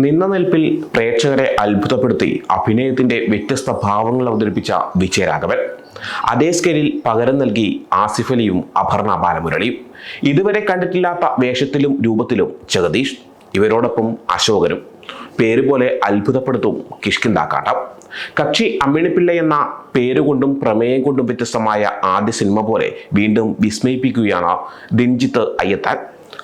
നിന്ന നിൽപ്പിൽ പ്രേക്ഷകരെ അത്ഭുതപ്പെടുത്തി അഭിനയത്തിന്റെ വ്യത്യസ്ത ഭാവങ്ങൾ അവതരിപ്പിച്ച വിജയരാഘവൻ. അതേ സ്കെയിലിൽ പകരം നൽകി ആസിഫ് അലിയും അപർണ ബാലമുരളിയും. ഇതുവരെ കണ്ടിട്ടില്ലാത്ത വേഷത്തിലും രൂപത്തിലും ജഗദീഷ്, ഇവരോടൊപ്പം അശോകനും. പേരുപോലെ അത്ഭുതപ്പെടുത്തും കിഷ്കിന്ധാകാന്ഡം. കക്ഷി അമ്മിണിപ്പിള്ള എന്ന പേരുകൊണ്ടും പ്രമേയം കൊണ്ടും വ്യത്യസ്തമായ ആദ്യ സിനിമ പോലെ വീണ്ടും വിസ്മയിപ്പിക്കുകയാണ് ദിൻജിത്ത് അയ്യത്താൻ.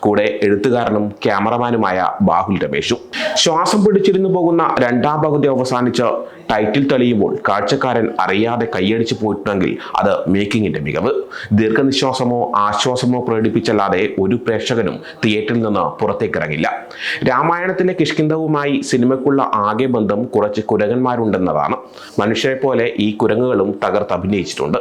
കൂടെ എഴുത്തുകാരനും ക്യാമറമാനുമായ ബാഹുൽ രമേശും. ശ്വാസം പിടിച്ചിരുന്നു പോകുന്ന രണ്ടാം പകുതി അവസാനിച്ച് ടൈറ്റിൽ തെളിയുമ്പോൾ കാഴ്ചക്കാരൻ അറിയാതെ കൈയടിച്ചു പോയിട്ടുണ്ടെങ്കിൽ അത് മേക്കിങ്ങിന്റെ മികവ്. ദീർഘനിശ്വാസമോ ആശ്വാസമോ പ്രകടിപ്പിച്ചല്ലാതെ ഒരു പ്രേക്ഷകനും തിയേറ്ററിൽ നിന്ന് പുറത്തേക്കിറങ്ങില്ല. രാമായണത്തിലെ കിഷ്കിന്ധവുമായി സിനിമയ്ക്കുള്ള ആകെ ബന്ധം കുറച്ച് കുരങ്ങന്മാരുണ്ടെന്നതാണ്. മനുഷ്യരെ പോലെ ഈ കുരങ്ങുകളും തകർത്ത് അഭിനയിച്ചിട്ടുണ്ട്.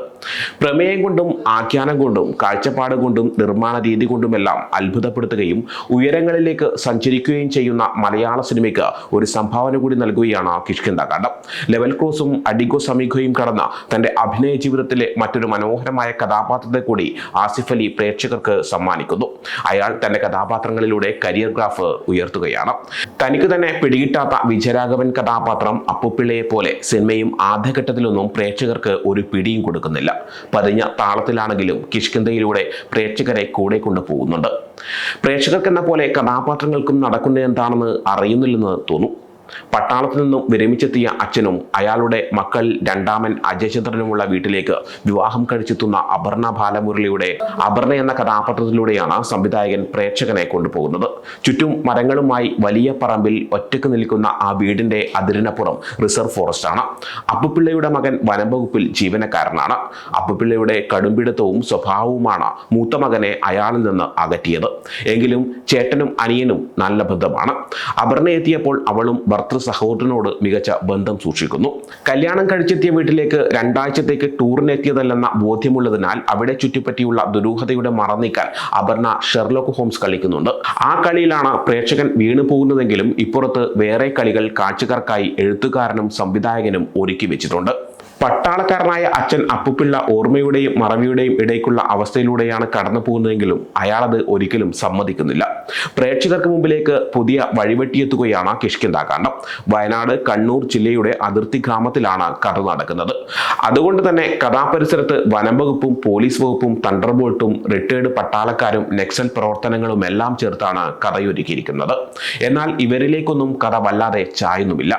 പ്രമേയം കൊണ്ടും ആഖ്യാനം കൊണ്ടും കാഴ്ചപ്പാട് കൊണ്ടും നിർമ്മാണ രീതി കൊണ്ടുമെല്ലാം അത്ഭുതപ്പെടുത്തുകയും ഉയരങ്ങളിലേക്ക് സഞ്ചരിക്കുകയും ചെയ്യുന്ന മലയാള സിനിമയ്ക്ക് ഒരു സംഭാവന കൂടി നൽകുകയാണ് കിഷ്കിന്ധാകാന്ഡം. ലെവൽ ക്രോസും അഡിഗോ സമീഖയും കടന്ന തന്റെ അഭിനയ ജീവിതത്തിലെ മറ്റൊരു മനോഹരമായ കഥാപാത്രത്തെ കൂടി ആസിഫ് അലി പ്രേക്ഷകർക്ക് സമ്മാനിക്കുന്നു. അയാൾ തന്റെ കഥാപാത്രങ്ങളിലൂടെ കരിയർ ഗ്രാഫ് ഉയർത്തുകയാണ്. തനിക്ക് തന്നെ പിടികിട്ടാത്ത വിജയരാഘവൻ കഥാപാത്രം അപ്പുപിള്ളയെ പോലെ സിനിമയും ആദ്യഘട്ടത്തിലൊന്നും പ്രേക്ഷകർക്ക് ഒരു പിടിയും കൊടുക്കുന്നില്ല. പതിഞ്ഞ താളത്തിലാണെങ്കിലും കിഷ്കിന്ധയിലൂടെ പ്രേക്ഷകരെ കൂടെ കൊണ്ടുപോകുന്നുണ്ട്. പ്രേക്ഷകർക്കെന്ന പോലെ കഥാപാത്രങ്ങൾക്കും നടക്കുന്നത് എന്താണെന്ന് അറിയുന്നില്ലെന്ന് തോന്നും. പട്ടാളത്തിൽ നിന്നും വിരമിച്ചെത്തിയ അച്ഛനും അയാളുടെ മക്കൾ രണ്ടാമൻ അജയചന്ദ്രനുമുള്ള വീട്ടിലേക്ക് വിവാഹം കഴിച്ചെത്തുന്ന അപർണ ബാലമുരളിയുടെ അപർണ എന്ന കഥാപാത്രത്തിലൂടെയാണ് സംവിധായകൻ പ്രേക്ഷകനെ കൊണ്ടുപോകുന്നത്. ചുറ്റും മരങ്ങളുമായി വലിയ പറമ്പിൽ ഒറ്റക്ക് നിൽക്കുന്ന ആ വീടിന്റെ അതിരിനപ്പുറം റിസർവ് ഫോറസ്റ്റ് ആണ്. അപ്പുപിള്ളയുടെ മകൻ വനംവകുപ്പിൽ ജീവനക്കാരനാണ്. അപ്പുപിള്ളയുടെ കടുംപിടുത്തവും സ്വഭാവവുമാണ് മൂത്ത മകനെ അയാളിൽ നിന്ന് അകറ്റിയത്. എങ്കിലും ചേട്ടനും അനിയനും നല്ല ബന്ധമാണ്. അപർണ എത്തിയപ്പോൾ അവളും ഭർത്തൃ സഹോദരനോട് മികച്ച ബന്ധം സൂക്ഷിക്കുന്നു. കല്യാണം കഴിച്ചെത്തിയ വീട്ടിലേക്ക് രണ്ടാഴ്ചത്തേക്ക് ടൂറിനെത്തിയതല്ലെന്ന ബോധ്യമുള്ളതിനാൽ അവിടെ ചുറ്റിപ്പറ്റിയുള്ള ദുരൂഹതയുടെ മറനീക്കാൻ അപർണ ഷെർലോക്ക് ഹോംസ് കളിക്കുന്നുണ്ട്. ആ കളിയിലാണ് പ്രേക്ഷകൻ വീണു പോകുന്നതെങ്കിലും ഇപ്പുറത്ത് വേറെ കളികൾ കാഴ്ചക്കാർക്കായി എഴുത്തുകാരനും സംവിധായകനും ഒരുക്കി വെച്ചിട്ടുണ്ട്. പട്ടാളക്കാരനായ അച്ഛൻ അപ്പുപിള്ള ഓർമ്മയുടെയും മറവിയുടെയും ഇടയ്ക്കുള്ള അവസ്ഥയിലൂടെയാണ് കടന്നു പോകുന്നതെങ്കിലും അയാളത് ഒരിക്കലും സമ്മതിക്കുന്നില്ല. പ്രേക്ഷകർക്ക് മുമ്പിലേക്ക് പുതിയ വഴിവെട്ടിയെത്തുകയാണ് കിഷ്കിന്ധാകാന്ഡം. വയനാട് കണ്ണൂർ ജില്ലയുടെ അതിർത്തി ഗ്രാമത്തിലാണ് കഥ നടക്കുന്നത്. അതുകൊണ്ട് തന്നെ കഥാപരിസരത്ത് വനം വകുപ്പും പോലീസ് വകുപ്പും തണ്ടർബോൾട്ടും റിട്ടയേർഡ് പട്ടാളക്കാരും നക്സൽ പ്രവർത്തനങ്ങളും എല്ലാം ചേർത്താണ് കഥയൊരുക്കിയിരിക്കുന്നത്. എന്നാൽ ഇവരിലേക്കൊന്നും കഥ വല്ലാതെ ചായുന്നുമില്ല.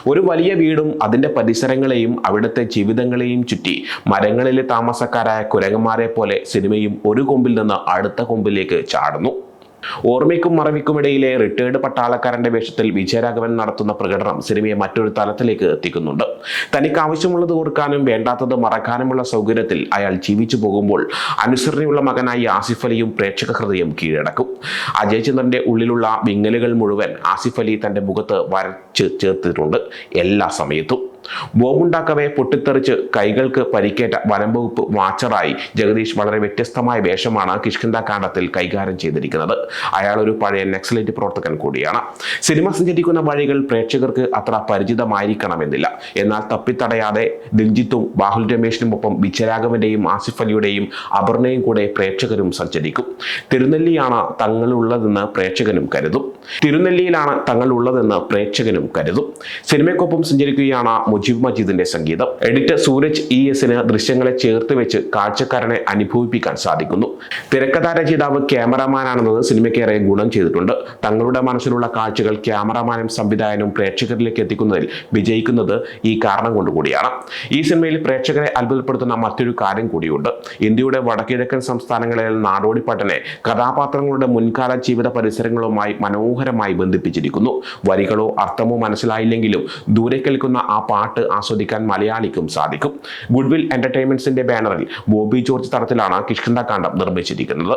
ഒരു വലിയ വീടും അതിന്റെ പരിസരങ്ങളെയും അവിടുത്തെ ജീവിതങ്ങളെയും ചുറ്റി മരങ്ങളിലെ താമസക്കാരായ കുരങ്ങന്മാരെ പോലെ സിനിമയും ഒരു കൊമ്പിൽ നിന്ന് അടുത്ത കൊമ്പിലേക്ക് ചാടുന്നു. ഓർമ്മയ്ക്കും മറവിക്കുമിടയിലെ റിട്ടയേർഡ് പട്ടാളക്കാരന്റെ വേഷത്തിൽ വിജയരാഘവൻ നടത്തുന്ന പ്രകടനം സിനിമയെ മറ്റൊരു തലത്തിലേക്ക് എത്തിക്കുന്നുണ്ട്. തനിക്ക് ആവശ്യമുള്ളത് ഓർക്കാനും വേണ്ടാത്തത് മറക്കാനുമുള്ള സൗകര്യത്തിൽ അയാൾ ജീവിച്ചു പോകുമ്പോൾ അനുസരണയുള്ള മകനായി ആസിഫ് അലിയും പ്രേക്ഷക ഹൃദയം കീഴടക്കും. അജയചന്ദ്രന്റെ ഉള്ളിലുള്ള വിങ്ങലുകൾ മുഴുവൻ ആസിഫ് അലി തന്റെ മുഖത്ത് വരച്ച് ചേർത്തിട്ടുണ്ട് എല്ലാ സമയത്തും. ബോംബുണ്ടാക്കവെ പൊട്ടിത്തെറിച്ച് കൈകൾക്ക് പരിക്കേറ്റ വനം വകുപ്പ് വാച്ചറായി ജഗദീഷ് വളരെ വ്യത്യസ്തമായ വേഷമാണ് കിഷ്കിന്ധാകാന്ഡത്തിൽ കൈകാര്യം ചെയ്തിരിക്കുന്നത്. അയാൾ ഒരു പഴയ നക്സലൈറ്റ് പ്രവർത്തകൻ കൂടിയാണ്. സിനിമ സഞ്ചരിക്കുന്ന വഴികൾ പ്രേക്ഷകർക്ക് അത്ര പരിചിതമായിരിക്കണമെന്നില്ല. എന്നാൽ തപ്പിത്തടയാതെ ദിൽജിത്തും ബാഹുൽ രമേശിനുമൊപ്പം വിജയരാഘവന്റെയും ആസിഫ് അലിയുടെയും അപർണയും കൂടെ പ്രേക്ഷകരും സഞ്ചരിക്കും. തിരുനെല്ലിയിലാണ് തങ്ങളുള്ളതെന്ന് പ്രേക്ഷകനും കരുതും. സിനിമയ്ക്കൊപ്പം സഞ്ചരിക്കുകയാണ് മുജീബ് മജീദിന്റെ സംഗീതം. എഡിറ്റർ സൂരജ് ESന് ദൃശ്യങ്ങളെ ചേർത്ത് വെച്ച് കാഴ്ചക്കാരനെ അനുഭവിപ്പിക്കാൻ സാധിക്കുന്നു. തിരക്കഥാ രചയിതാവ് ക്യാമറമാനാണെന്നത് സിനിമയ്ക്കേറെ ഗുണം ചെയ്തിട്ടുണ്ട്. തങ്ങളുടെ മനസ്സിലുള്ള കാഴ്ചകൾ ക്യാമറമാനും സംവിധായകനും പ്രേക്ഷകരിലേക്ക് എത്തിക്കുന്നതിൽ വിജയിക്കുന്നത് ഈ കാരണം കൊണ്ടുകൂടിയാണ്. ഈ സിനിമയിൽ പ്രേക്ഷകരെ അത്ഭുതപ്പെടുത്തുന്ന മറ്റൊരു കാര്യം കൂടിയുണ്ട്. ഇന്ത്യയുടെ വടക്കിഴക്കൻ സംസ്ഥാനങ്ങളിലെ നാടോടിപ്പാട്ടിനെ കഥാപാത്രങ്ങളുടെ മുൻകാല ജീവിത പരിസരങ്ങളുമായി മനോഹരമായി ബന്ധിപ്പിച്ചിരിക്കുന്നു. വരികളോ അർത്ഥമോ മനസ്സിലായില്ലെങ്കിലും ദൂരെ കേൾക്കുന്ന ആ പാട്ട് ആസ്വദിക്കാൻ മലയാളിക്കും സാധിക്കും. ഗുഡ്വിൽ എന്റർടൈൻമെന്റ്സിന്റെ ബാനറിൽ ബോബി ജോർജ് തടത്തിലാണ് കിഷ്കിന്ധാകാന്ഡം നിർമ്മിച്ചിരിക്കുന്നത്.